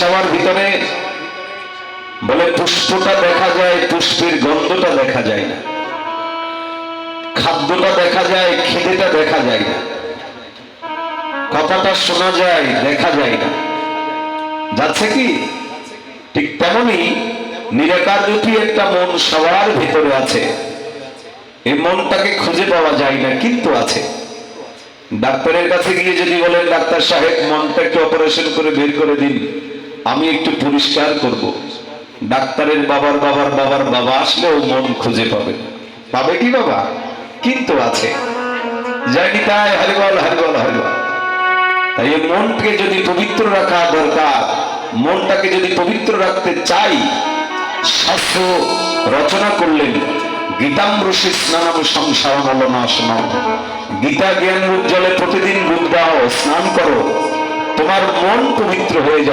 সবার ভিতরে বলে পুষ্পটা দেখা যায়, পুষ্পের গন্ধটা দেখা যায় না, খাদ্যটা দেখা যায়, খিদেটা দেখা যায় না, কথাটা শোনা যায়, দেখা যায় না। যাচ্ছে কি? ঠিক তেমনি নিরাকার রূপী একটা মন সবার ভিতরে আছে। এই মনটাকে খুঁজে পাওয়া যায় না, কিন্তু আছে। ডাক্তারের কাছে গিয়ে যদি বলেন, ডাক্তার সাহেব মনটা একটু অপারেশন করে বের করে দিন, আমি একটু পরিষ্কার করব, ডাক্তারের বাবার বাবার বাবার বাবা আসলেও মন খুঁজে পাবে। পাবে কি বাবা? কিন্তু আছে। যায়নি তাই হরিবল হরিবল হরিবল। তাই এই মনকে যদি পবিত্র রাখা দরকার, মনটাকে যদি পবিত্র রাখতে চাই, শাস্ত্র রচনা করলেন গীতামৃষি স্নানম সংসারম অলনাশনম। গীতা জ্ঞান রূপ জলে প্রতিদিন ডুব দাও, স্নান করো, তোমার মন পবিত্র হয়ে যাবে।